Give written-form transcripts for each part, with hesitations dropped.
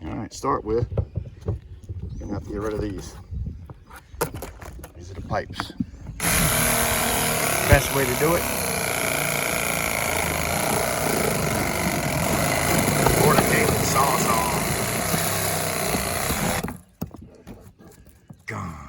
All right, start with, you're gonna have to get rid of these. These are the pipes. Best way to do it. Or the David Sawzall. Gone.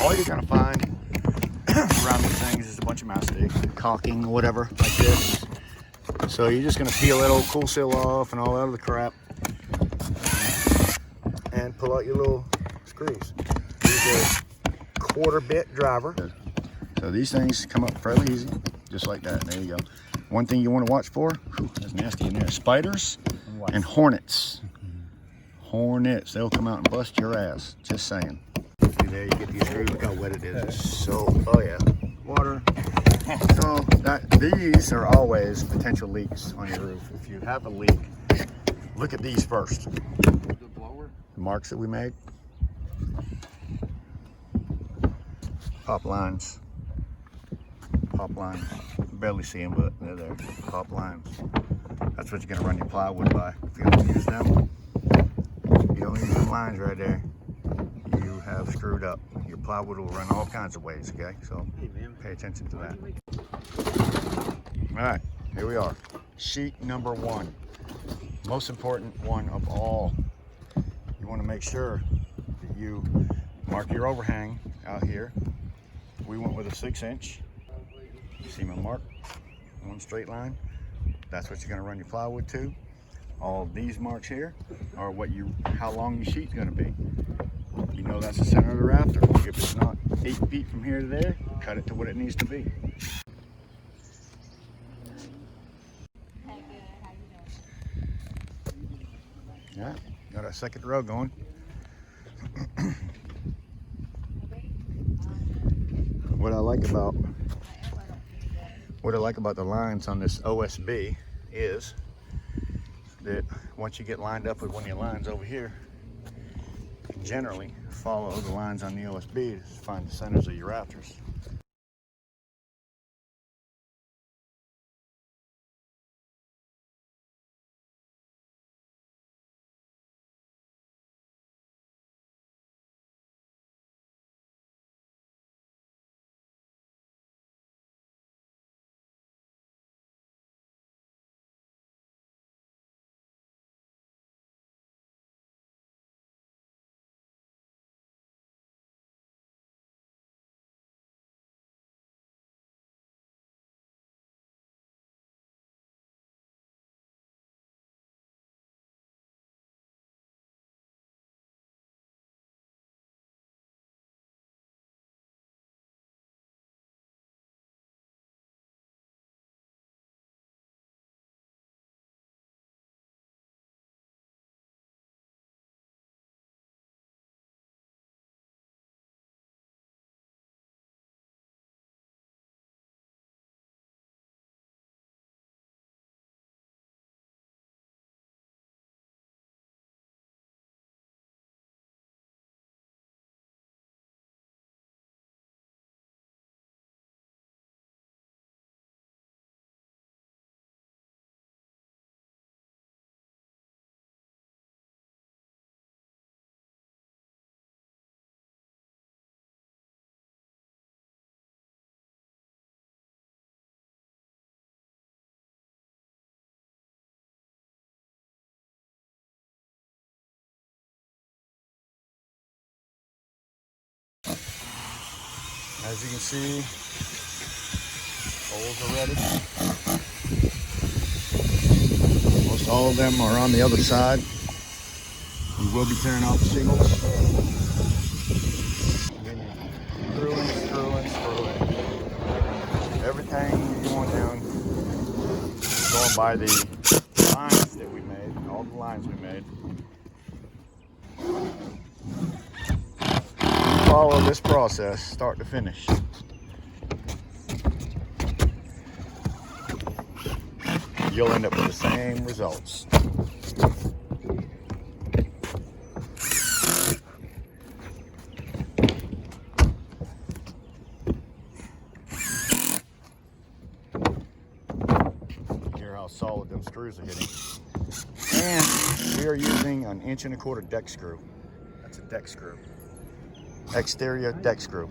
All you're gonna find around these things is a bunch of mastic, caulking, whatever, like this. So you're just gonna peel that old cool seal off and all that other crap, and pull out your little screws. These are quarter bit driver. So these things come up fairly easy, just like that. There you go. One thing you want to watch for, whew, that's nasty in there, spiders and hornets. Hornets, they'll come out and bust your ass, just saying. See there, you get these screws, look how wet it is. It's so, oh yeah, water. So these are always potential leaks on your roof. If you have a leak, look at these first. The blower? The marks that we made. Pop lines. Pop lines. Barely see them, but they're there. Pop lines. That's what you're gonna run your plywood by. If you don't use them, you don't use them lines right there, you have screwed up. Your plywood will run all kinds of ways, okay? So pay attention to that. All right, here we are. Sheet number 1. Most important one of all. You want to make sure that you mark your overhang out here. We went with a 6-inch. See my mark? One straight line. That's what you're going to run your plywood to. All these marks here are how long your sheet's going to be. You know that's the center of the rafter. If it's not 8 feet from here to there, cut it to what it needs to be. Yeah, got our second row going. What I like about the lines on this OSB is that once you get lined up with one of your lines over here, you can generally follow the lines on the OSB to find the centers of your rafters. As you can see, holes are ready. Most all of them are on the other side. We will be tearing off the shingles. And then you screw in. Everything you want down, going by the lines that we made, all the lines we made. Follow this process, start to finish. You'll end up with the same results. Hear how solid them screws are hitting. And we are using an 1.25 inch deck screw. That's a deck screw. Exterior deck screw.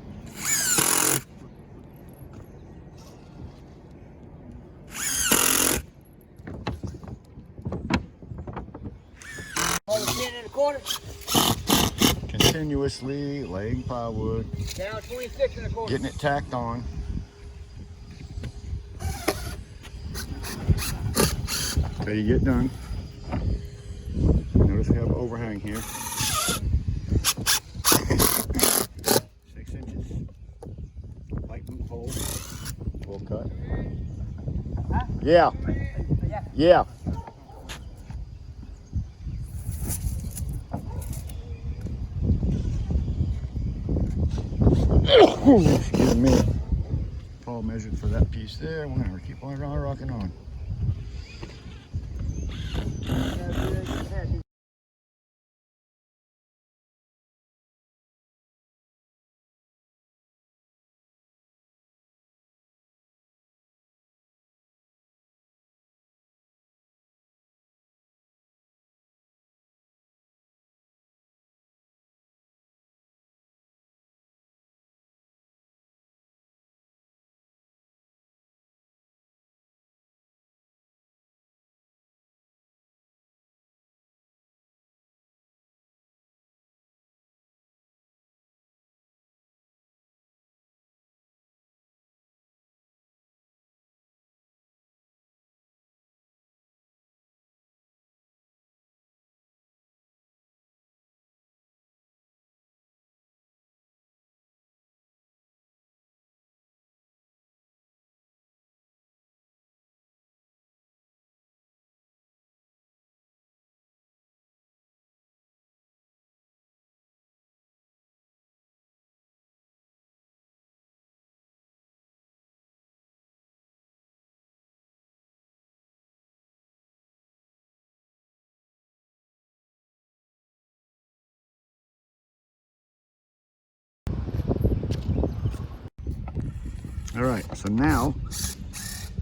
Continuously laying plywood. Down 26.25. Getting it tacked on. Till you get done. Notice we have an overhang here. 6 inches. Light boot hole. Full cut. Huh? Yeah. Yeah. Excuse me. Paul measured for that piece there. We're gonna keep on rocking on. All right, so now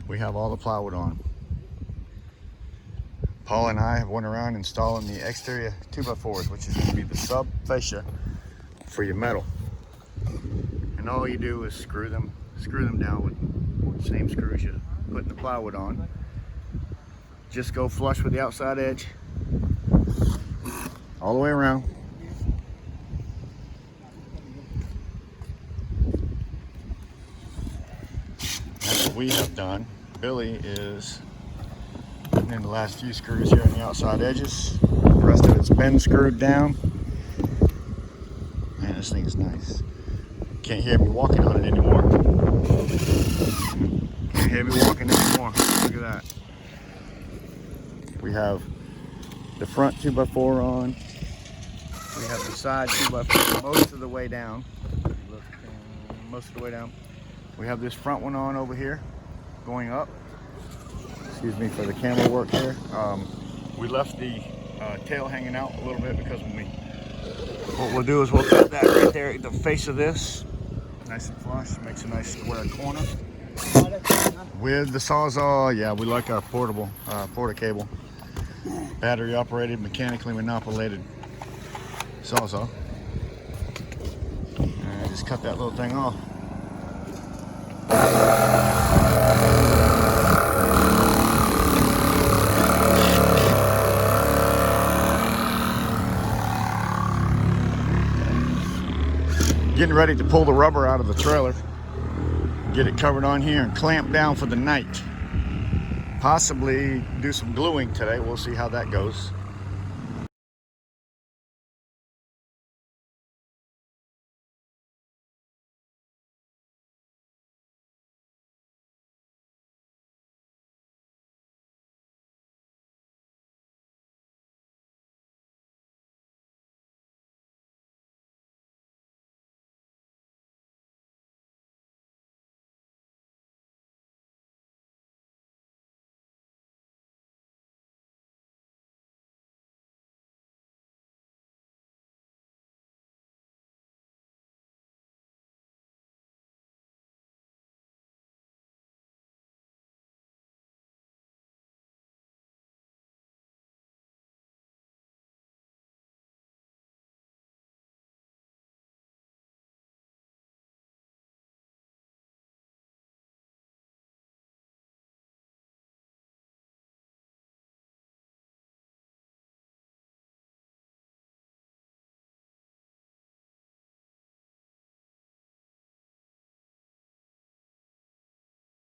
we have all the plywood on. Paul and I have went around installing the exterior 2x4s, which is going to be the sub fascia for your metal. And all you do is screw them down with the same screws you're putting the plywood on. Just go flush with the outside edge all the way around. That's what we have done. Billy is putting in the last few screws here on the outside edges. The rest of it's been screwed down. Man, this thing is nice. Can't hear me walking on it anymore. Can't hear me walking anymore. Look at that. We have the front 2x4 on. We have the side 2x4 most of the way down. Most of the way down. We have this front one on over here, going up. Excuse me for the camera work here. We left the tail hanging out a little bit because what we'll do is we'll cut that right there at the face of this. Nice and flush, makes a nice square corner. With the Sawzall, yeah, we like our portable, porta cable. Battery operated, mechanically manipulated Sawzall. And just cut that little thing off. Getting ready to pull the rubber out of the trailer, get it covered on here and clamp down for the night. Possibly do some gluing today. We'll see how that goes.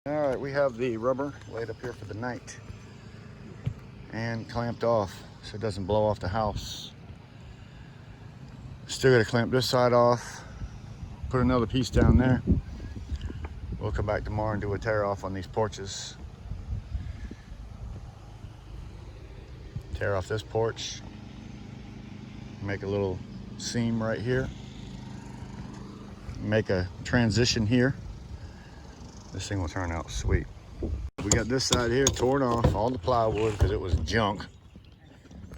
All right, we have the rubber laid up here for the night and clamped off so it doesn't blow off the house. Still got to clamp this side off, put another piece down there. We'll come back tomorrow and do a tear off on these porches. Tear off this porch, make a little seam right here, make a transition here. This thing will turn out sweet. We got this side here torn off, all the plywood because it was junk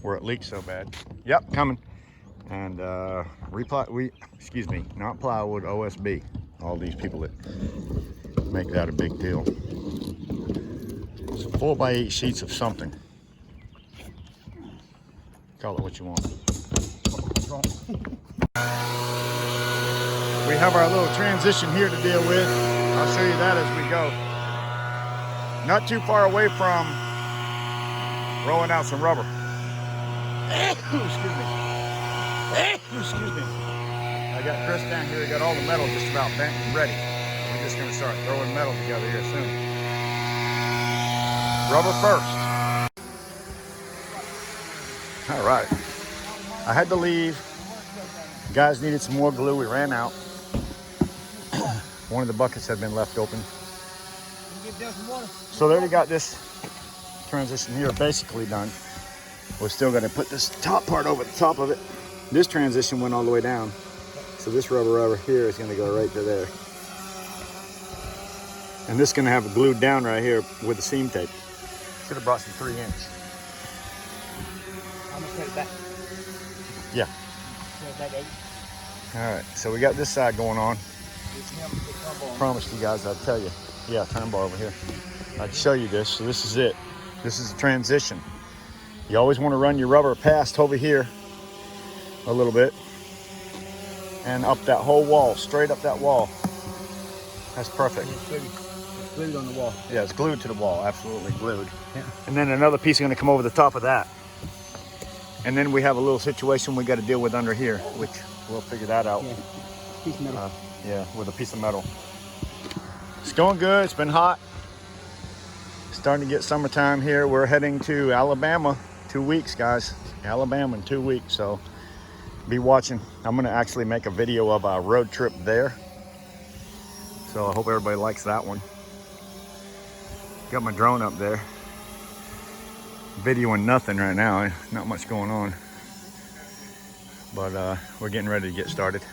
where it leaked so bad. Yep, coming. And excuse me, not plywood, OSB. All these people that make that a big deal. So 4x8 sheets of something. Call it what you want. We have our little transition here to deal with. I'll show you that as we go. Not too far away from rolling out some rubber. Excuse me. Excuse me. I got Chris down here. He got all the metal just about bent and ready. We're just gonna start throwing metal together here soon. Rubber first. All right. I had to leave. Guys needed some more glue. We ran out. One of the buckets had been left open. So they already got this transition here basically done. We're still going to put this top part over the top of it. This transition went all the way down. So this rubber over here is going to go right to there. And this is going to have it glued down right here with the seam tape. Should have brought some 3-inch. I'm gonna put it back. Yeah. All right, so we got this side going on. Promised you guys I'd tell you. Yeah, turn bar over here. I'd show you this. So this is it. This is the transition. You always want to run your rubber past over here a little bit and up that whole wall, straight up that wall. That's perfect. It's glued on the wall. Yeah, it's glued to the wall, absolutely glued. Yeah. And then another piece is going to come over the top of that. And then we have a little situation we got to deal with under here, which we'll figure that out. Yeah. Piece of metal. Yeah, with a piece of metal. It's going good. It's been hot. Starting to get summertime here. We're heading to Alabama 2 weeks, guys. Alabama in 2 weeks, so be watching. I'm going to actually make a video of our road trip there. So I hope everybody likes that one. Got my drone up there. Videoing nothing right now. Not much going on. But we're getting ready to get started.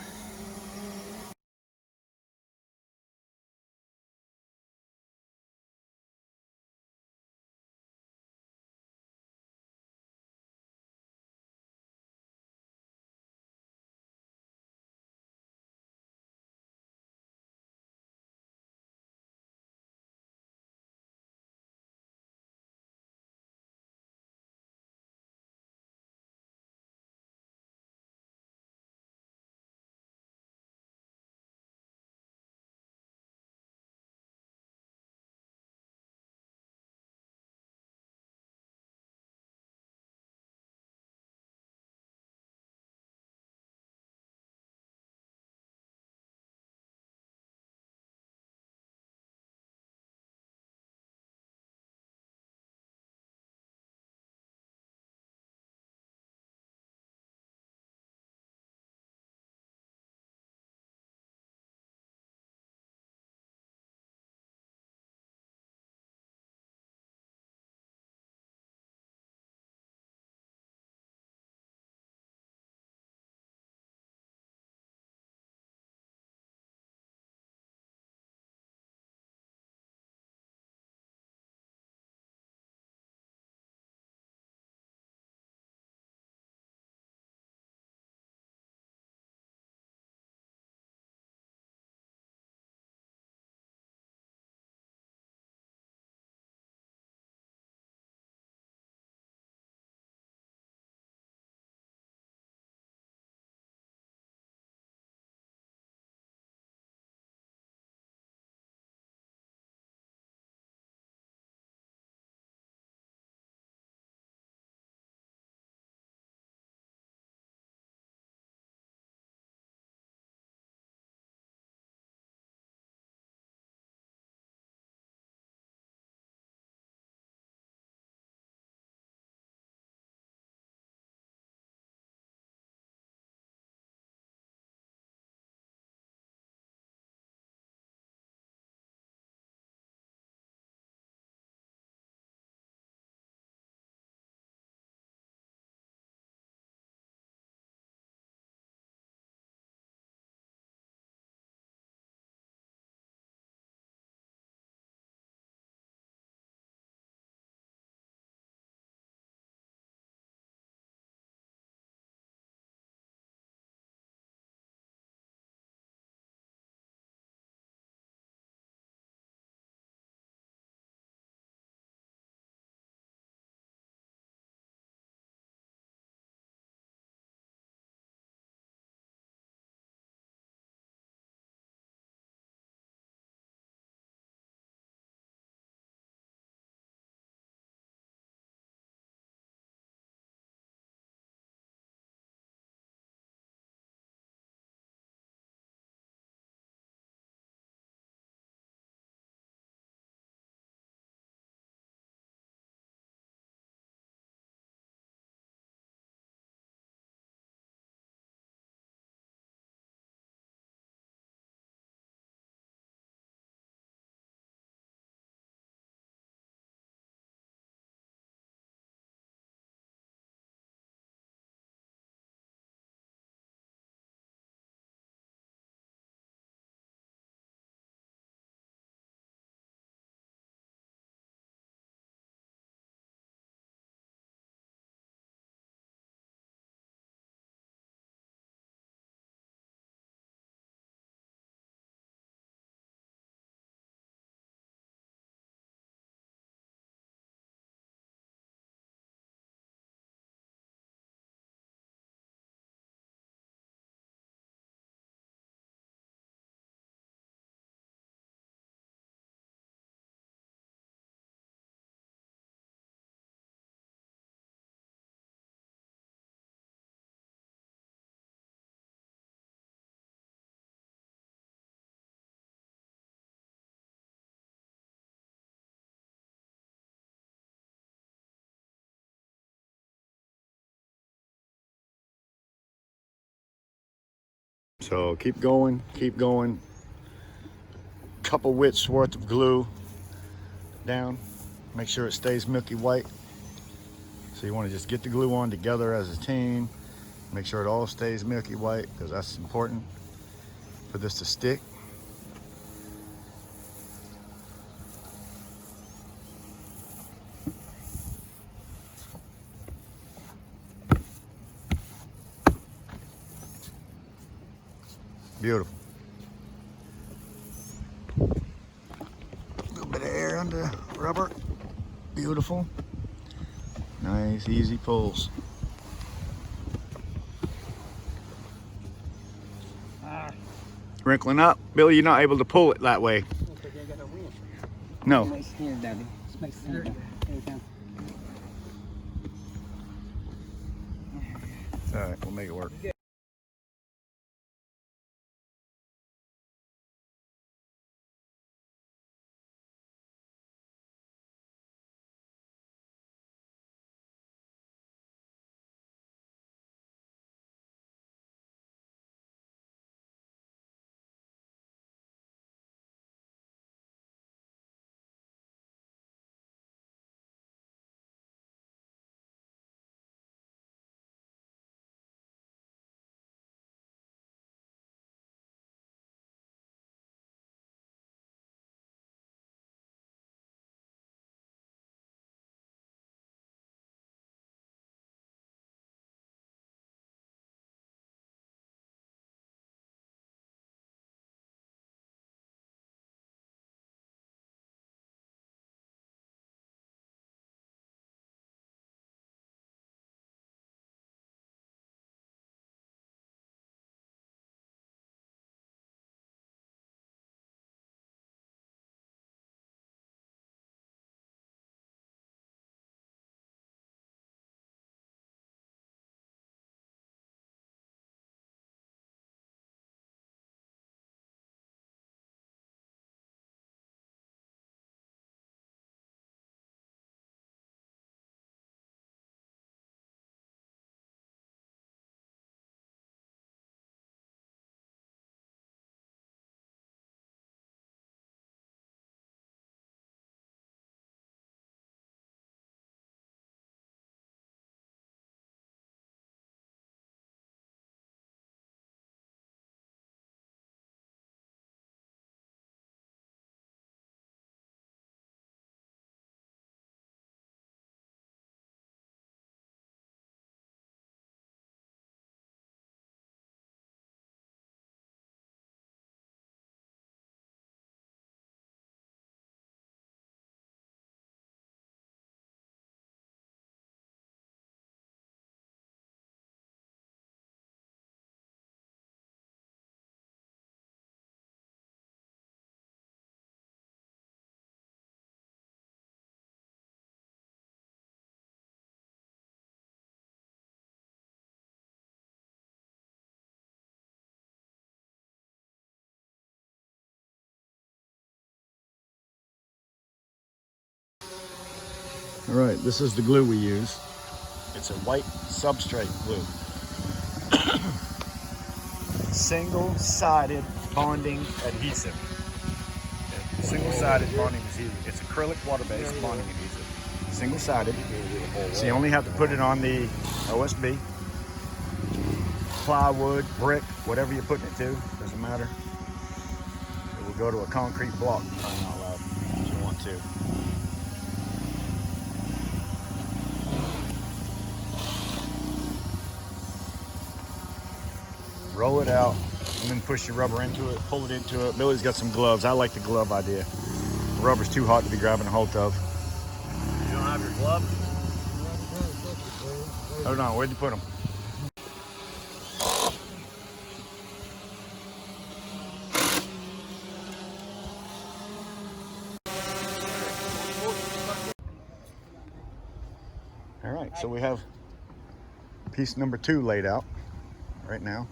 So keep going, keep going. Couple widths worth of glue down. Make sure it stays milky white. So you want to just get the glue on together as a team. Make sure it all stays milky white because that's important for this to stick. Beautiful. A little bit of air under rubber. Beautiful. Nice, easy pulls. Wrinkling up. Billy, you're not able to pull it that way. No. It's all right, we'll make it work. All right, this is the glue we use. It's a white substrate glue. Single-sided bonding adhesive. Single-sided bonding adhesive. It's acrylic water-based bonding adhesive. Single-sided. So you only have to put it on the OSB, plywood, brick, whatever you're putting it to, doesn't matter. It will go to a concrete block if you want to. Roll it out and then push your rubber into it, pull it into it. Billy's got some gloves. I like the glove idea. The rubber's too hot to be grabbing a hold of. You don't have your glove? Hold on, where'd you put them? All right, so we have piece number 2 laid out right now.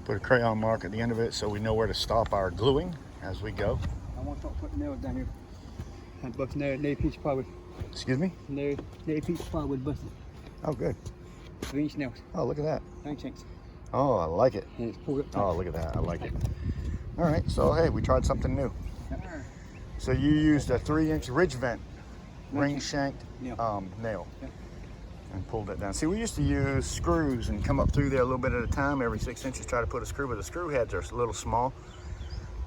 Put a crayon mark at the end of it so we know where to stop our gluing as we go. I want to put nails down here. And bust no piece of plywood. Excuse me? No piece of plywood busted. Oh, good. 3-inch nails. Oh, look at that. 9 cents. Oh, I like it. And it's pulled up. Oh, look at that. I like it. All right, so hey, we tried something new. So you used a 3-inch ridge vent ring shanked nail and pulled it down. See, we used to use screws and come up through there a little bit at a time. Every 6 inches, try to put a screw, but the screw heads are a little small,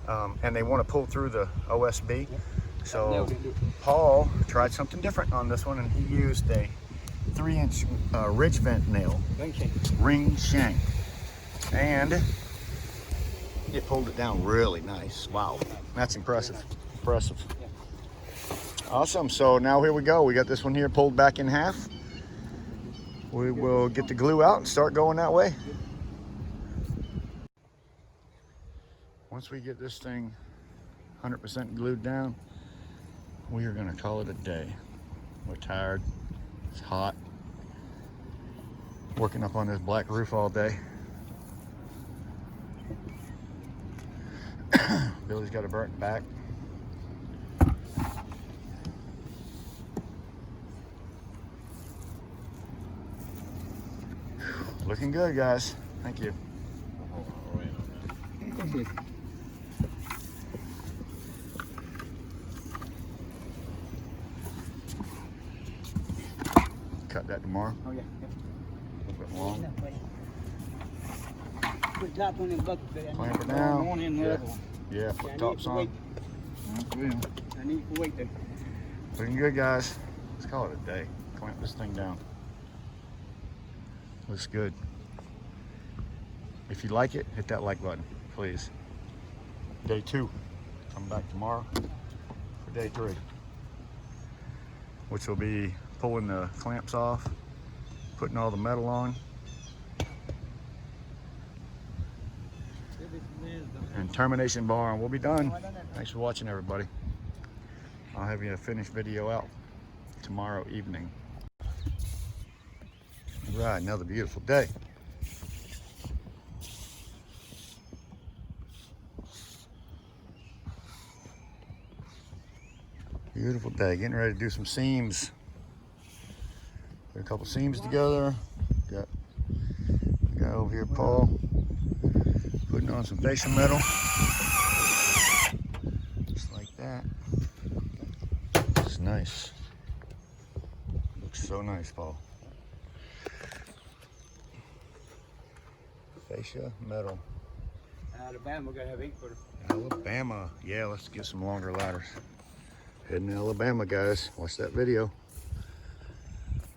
and they want to pull through the OSB. So Paul tried something different on this one, and he used a 3-inch ridge vent nail, ring shank, and it pulled it down really nice. Wow, that's impressive. Impressive. Awesome. So now here we go. We got this one here pulled back in half. We will get the glue out and start going that way. Once we get this thing 100% glued down, we are going to call it a day. We're tired. It's hot. Working up on this black roof all day. Billy's got a burnt back. Looking good, guys. Thank you. Cut that tomorrow. Oh, yeah. A little bit long. Put tops on them buckets. Clamp it down. One in the other one. Yeah, put tops on. I need to wait there. Looking good, guys. Let's call it a day. Clamp this thing down. Looks good. If you like it, hit that like button, please. Day 2. Come back tomorrow for day 3, which will be pulling the clamps off, putting all the metal on, and termination bar, and we'll be done. Thanks for watching, everybody. I'll have you a finished video out tomorrow evening. All right, another beautiful day. Beautiful day. Getting ready to do some seams. Put a couple seams together. Got the guy over here, Paul, putting on some fascia metal. Just like that. It's nice. Looks so nice, Paul. Fascia metal. Alabama gotta have 8-footer. Alabama. Yeah, let's get some longer ladders. Heading to Alabama, guys. Watch that video.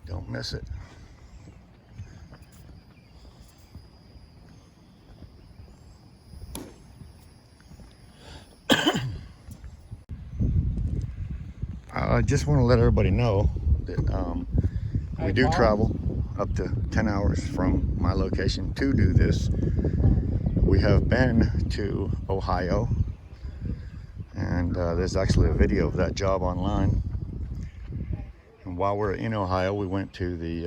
Don't miss it. I just want to let everybody know that we do travel up to 10 hours from my location to do this. We have been to Ohio, and there's actually a video of that job online. And while we're in Ohio, we went to the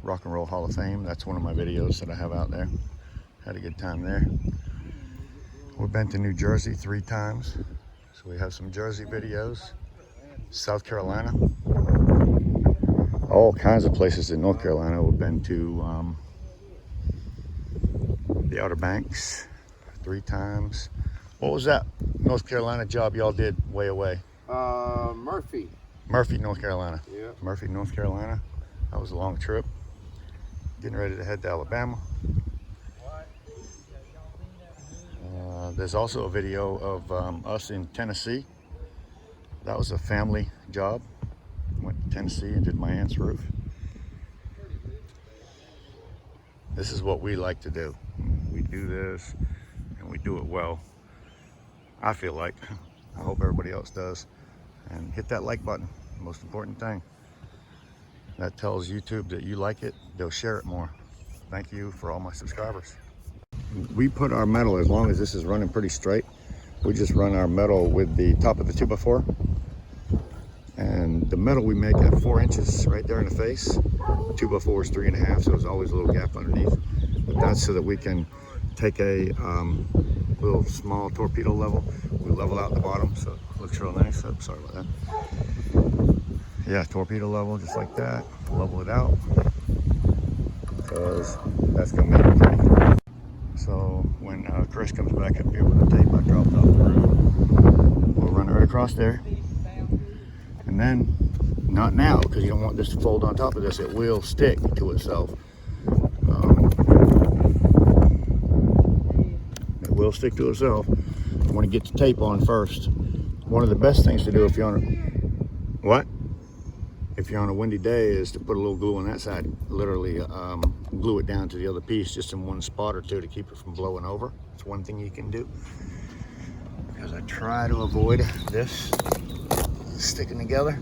Rock and Roll Hall of Fame. That's one of my videos that I have out there. Had a good time there. We've been to New Jersey 3 times, so we have some Jersey videos. South Carolina, all kinds of places in North Carolina. We've been to the Outer Banks 3 times. What was that North Carolina job y'all did way away? Murphy. Murphy, North Carolina. Yeah. Murphy, North Carolina. That was a long trip. Getting ready to head to Alabama. There's also a video of us in Tennessee. That was a family job. Went to Tennessee and did my aunt's roof. This is what we like to do. We do this and we do it well. I feel like. I hope everybody else does. And hit that like button, most important thing. That tells YouTube that you like it, they'll share it more. Thank you for all my subscribers. We put our metal, as long as this is running pretty straight, we just run our metal with the top of the 2x4. And the metal we make at 4 inches right there in the face. The 2x4 is 3.5, so there's always a little gap underneath. But that's so that we can take a little small torpedo level. We level out the bottom, so it looks real nice. Oh, sorry about that. Yeah, torpedo level, just like that. Level it out, because that's gonna make it pretty. So when Chris comes back up here with the tape I dropped off the roof, we'll run it right across there. And then, not now, because you don't want this to fold on top of this. It will stick to itself. It will stick to itself. I want to get the tape on first. One of the best things to do if you're on a, what? If you're on a windy day is to put a little glue on that side. Literally glue it down to the other piece just in one spot or two to keep it from blowing over. It's one thing you can do. Because I try to avoid this sticking together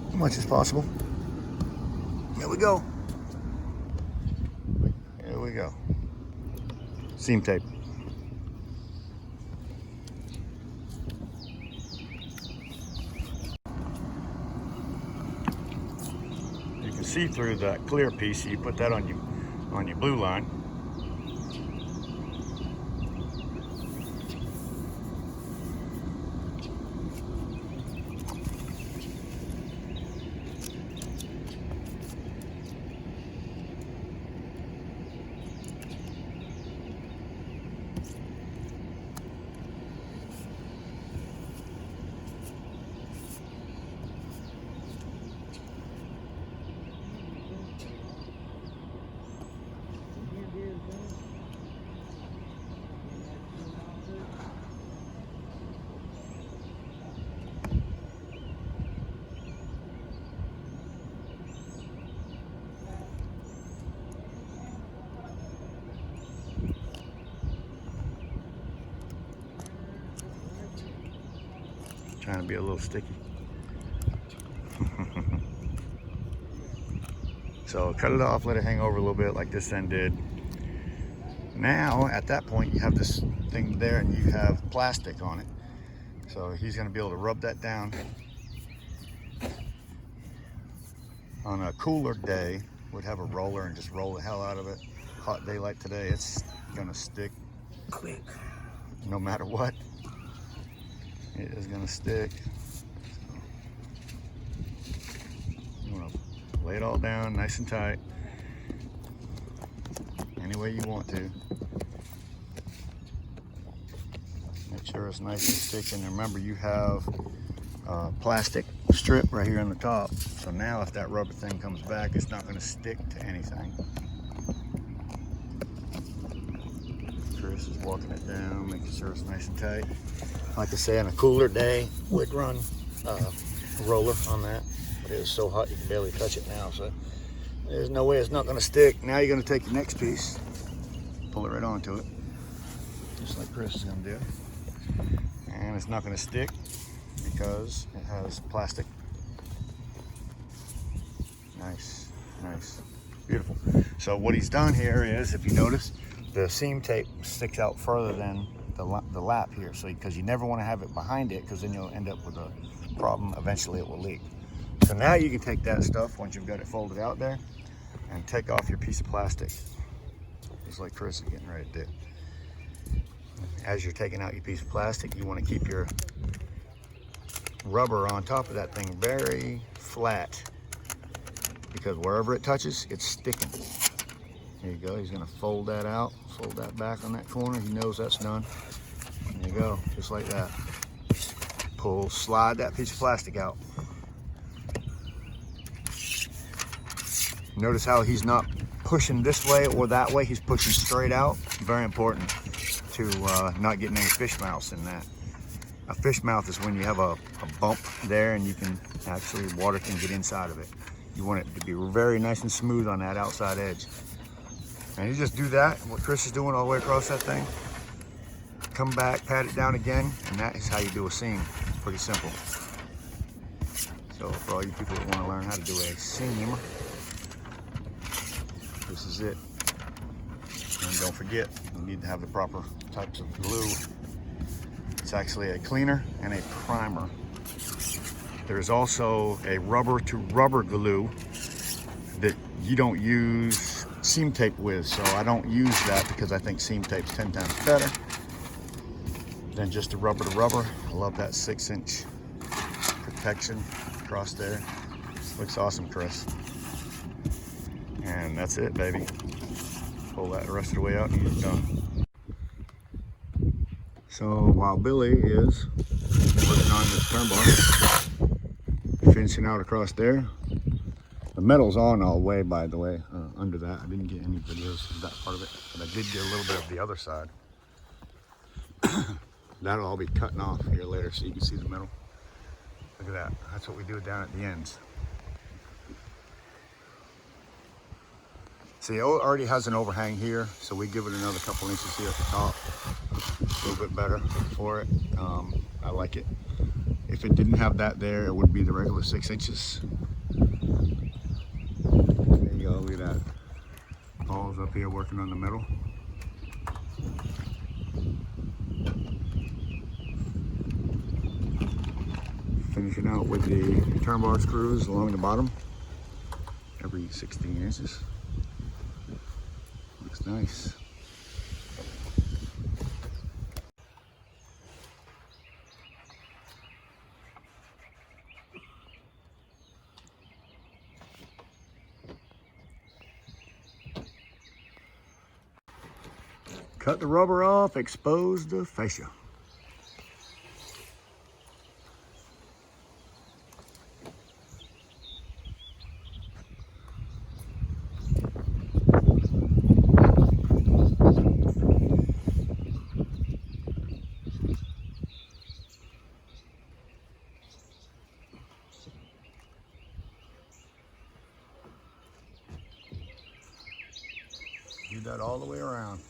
as much as possible. Here we go. Here we go. Seam tape. You can see through that clear piece, so you put that on your blue line. Trying to be a little sticky. So cut it off, let it hang over a little bit like this end did. Now at that point you have this thing there and you have plastic on it. So he's going to be able to rub that down. On a cooler day, would have a roller and just roll the hell out of it. Hot day like today, it's going to stick quick no matter what. It is going to stick. You want to lay it all down nice and tight any way you want to. Make sure it's nice and sticking. And remember, you have a plastic strip right here on the top. So now if that rubber thing comes back, it's not going to stick to anything. Chris is walking it down, making sure it's nice and tight. Like I say, on a cooler day, would run a roller on that, but it is so hot you can barely touch it now, so there's no way it's not going to stick. Now you're going to take the next piece, pull it right onto it, just like Chris is going to do, and it's not going to stick because it has plastic. Nice, nice, beautiful. So what he's done here is, if you notice, the seam tape sticks out further than the lap here, so because you never want to have it behind it, because then you'll end up with a problem. Eventually it will leak. So now you can take that stuff once you've got it folded out there and take off your piece of plastic, just like Chris is getting ready to do. As you're taking out your piece of plastic, you want to keep your rubber on top of that thing very flat, because wherever it touches, it's sticking. There you go. He's going to fold that out, fold that back on that corner. He knows that's done. There you go, just like that. Pull, slide that piece of plastic out. Notice how he's not pushing this way or that way. He's pushing straight out. Very important to not getting any fish mouths in that. A fish mouth is when you have a bump there and you can actually, water can get inside of it. You want it to be very nice and smooth on that outside edge. And you just do that, what Chris is doing all the way across that thing. Come back, pat it down again, and that is how you do a seam. Pretty simple. So for all you people that want to learn how to do a seam, this is it. And don't forget, you need to have the proper types of glue. It's actually a cleaner and a primer. There's also a rubber to rubber glue that you don't use seam tape with, so I don't use that because I think seam tape's 10 times better than just a rubber to rubber. I love that 6-inch protection across there. Looks awesome, Chris. And that's it, baby. pull that the rest of the way out and he's done. So while Billy is working on this turn bar, finishing out across there, the metal's on all the way, by the way, under that. I didn't get any videos of that part of it, but I did get a little bit of the other side. That'll all be cutting off here later so you can see the metal. Look at that. That's what we do down at the ends. See, it already has an overhang here, so we give it another couple inches here at the top. A little bit better for it. I like it. If it didn't have that there, it would be the regular 6 inches. There you go, look at that. Paul's up here working on the metal. Finishing out with the turn bar screws along the bottom, every 16 inches. Looks nice. Cut the rubber off, expose the fascia. Do that all the way around.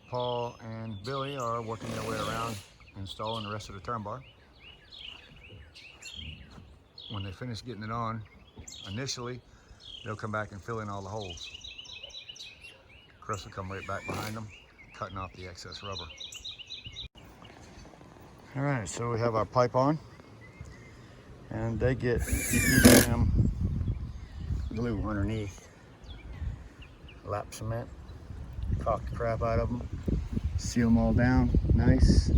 Paul and Billy are working their way around, installing the rest of the turn bar. When they finish getting it on, initially, they'll come back and fill in all the holes. Chris will come right back behind them, cutting off the excess rubber. All right, so we have our pipe on, and they get EPDM glue underneath. Lap cement, caulk the crap out of them, seal them all down, nice.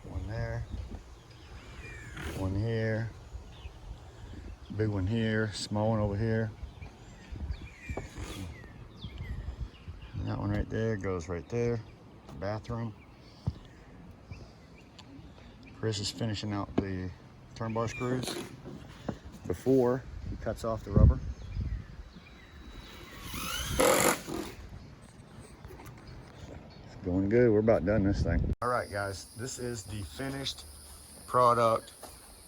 One there, one here, big one here, small one over here. And that one right there goes right there, bathroom. Chris is finishing out the turn bar screws before he cuts off the rubber. It's going good. We're about done this thing. All right, guys, this is the finished product.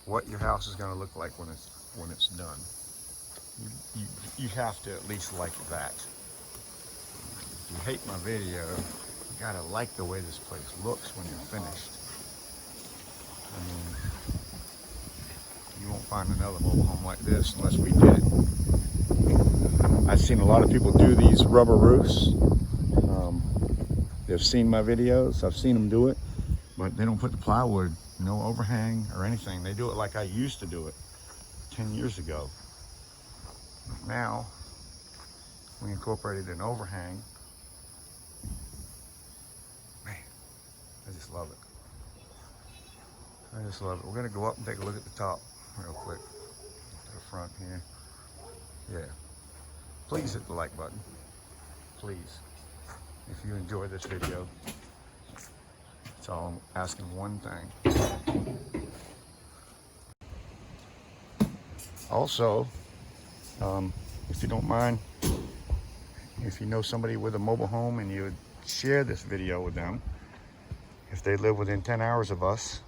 What your house is going to look like when it's done. You have to at least like that. If you hate my video, you gotta like the way this place looks when you're finished. I mean, you won't find another mobile home like this unless we did it. I've seen a lot of people do these rubber roofs. They've seen my videos, I've seen them do it, but they don't put the plywood, no overhang or anything. They do it like I used to do it 10 years ago. Now, we incorporated an overhang. Man, I just love it. I just love it. We're gonna go up and take a look at the top real quick. To the front here. Yeah. Please hit the like button. Please. If you enjoy this video. That's all I'm asking, one thing. Also, if you don't mind, if you know somebody with a mobile home and you would share this video with them, if they live within 10 hours of us,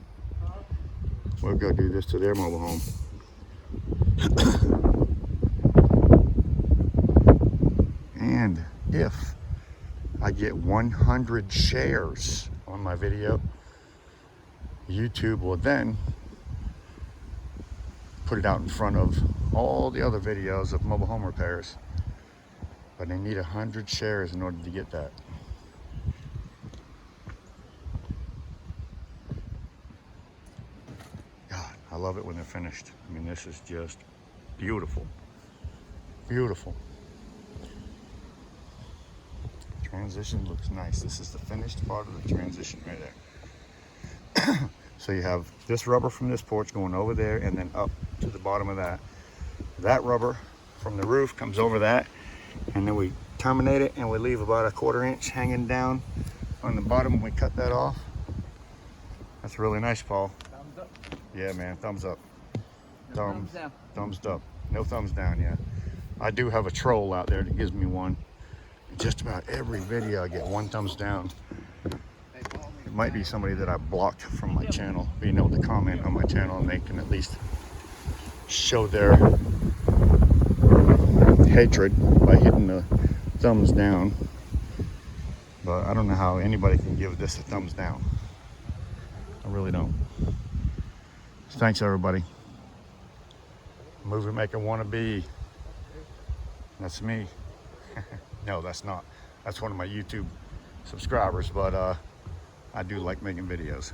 we'll go do this to their mobile home. And if I get 100 shares on my video, YouTube will then put it out in front of all the other videos of mobile home repairs. But they need 100 shares in order to get that. God, I love it when they're finished. I mean, this is just beautiful. Beautiful. Transition looks nice. This is the finished part of the transition right there. So you have this rubber from this porch going over there and then up to the bottom of that. That rubber from the roof comes over that, and then we terminate it and we leave about a 1/4 inch hanging down on the bottom when we cut that off. That's really nice, Paul. Thumbs up. Yeah, man, thumbs up. No thumbs down. Thumbs up. No thumbs down, yeah. I do have a troll out there that gives me one. Just about every video I get 1 thumbs down. It might be somebody that I blocked from my channel, being able to comment on my channel, and they can at least show their hatred by hitting the thumbs down. But I don't know how anybody can give this a thumbs down. I really don't. Thanks, everybody. Movie maker wannabe. That's me. No, that's not. That's one of my YouTube subscribers, but I do like making videos.